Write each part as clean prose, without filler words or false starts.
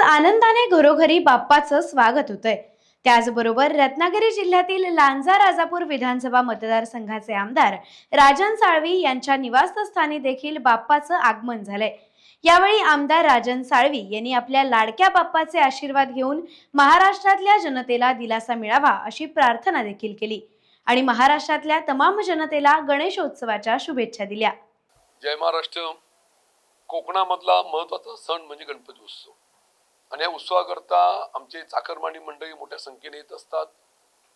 आनंदाने घरोघरी बाप्पाचं स्वागत होतंय। त्याचबरोबर रत्नागिरी जिल्ह्यातील लांजा राजापूर विधानसभा मतदारसंघाचे आमदार राजन साळवी यांच्या निवासस्थानी देखील बाप्पाचं आगमन झालंय। यावेळी आमदार राजन साळवी यांनी आपल्या लाडक्या बाप्पाचे आशीर्वाद घेऊन महाराष्ट्रातल्या जनतेला दिलासा मिळावा अशी प्रार्थना देखील केली आणि महाराष्ट्रातल्या तमाम जनतेला गणेशोत्सवाच्या शुभेच्छा दिल्या। जय महाराष्ट्र। कोकणामधला महत्त्वाचा सण म्हणजे गणपती उत्सव आणि या उत्सवाकरता आमचे चाकरमानी मंडळी मोठ्या संख्येने येत असतात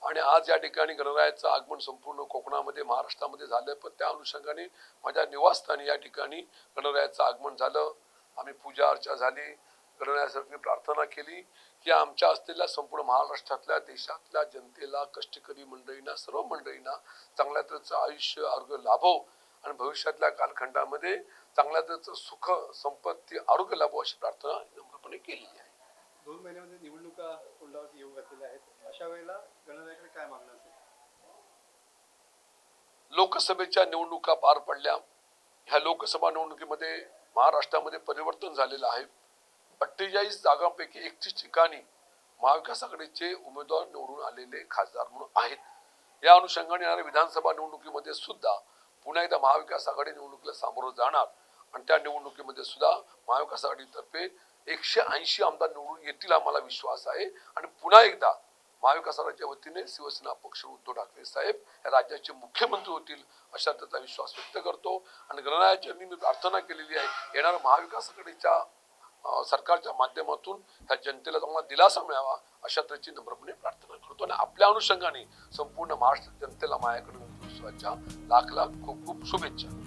आणि आज या ठिकाणी गणरायाचं आगमन संपूर्ण कोकणामध्ये महाराष्ट्रामध्ये झालं। पण त्या अनुषंगाने माझ्या निवासस्थानी या ठिकाणी गणरायाचं आगमन झालं। आम्ही पूजा अर्चा झाली, गणरायासाठी प्रार्थना केली की आमच्या असलेल्या संपूर्ण महाराष्ट्रातल्या देशातल्या जनतेला, कष्टकरी मंडळींना, सर्व मंडळींना चांगल्या तऱ्हेचं आयुष्य आरोग्य लाभो आणि भविष्यातल्या कालखंडामध्ये चांगल्या तऱ्हेचं सुख संपत्ती आरोग्य लाभो अशी प्रार्थना नम्रपणे केलेली आहे। 2 महिन्यामध्ये निवडणुका तोंडावरती येऊ घातलेल्या आहेत, अशा वेळेला गणरायाकडे काय मागणं असेल? लोकसभेच्या निवडणुका पार पडल्या। ह्या लोकसभा निवडणुकीमध्ये महाराष्ट्रामध्ये परिवर्तन झालेलं आहे। 48 जागांपैकी 31 ठिकाणी महाविकास आघाडीचे उमेदवार निवडून आलेले खासदार म्हणून आहेत। या अनुषंगाने येणाऱ्या विधानसभा निवडणुकीमध्ये सुद्धा पुन्हा एकदा महाविकास आघाडी निवडणुकीला सामोरं जाणार आणि त्या निवडणुकीमध्ये सुद्धा महाविकास आघाडीतर्फे 180 आमदार निवडून येतील आम्हाला विश्वास आहे आणि पुन्हा एकदा महाविकास आघाडीच्या वतीने शिवसेना पक्ष उद्धव ठाकरे साहेब या राज्याचे मुख्यमंत्री होतील अशा त्याचा विश्वास व्यक्त करतो आणि गणरायाच्या मी प्रार्थना केलेली आहे येणाऱ्या महाविकास आघाडीच्या सरकारच्या माध्यमातून ह्या जनतेला चांगला दिलासा मिळावा अशा तऱ्हेची नम्रपणे प्रार्थना करतो आणि आपल्या अनुषंगाने संपूर्ण महाराष्ट्र जनतेला माझ्याकडून उत्सवाच्या लाख लाख खूप खूप शुभेच्छा।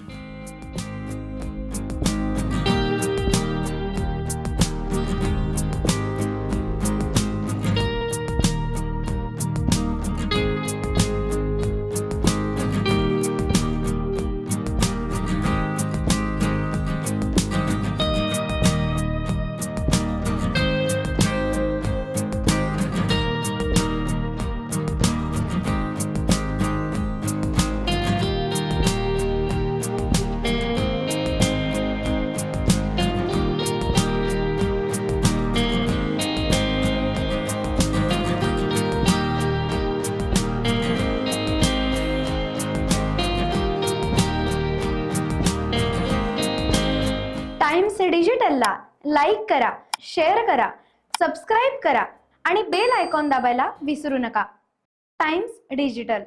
टाइम्स डिजिटलला लाईक करा, शेअर करा, सबस्क्राईब करा आणि बेल आयकॉन दाबायला विसरू नका। Times digital.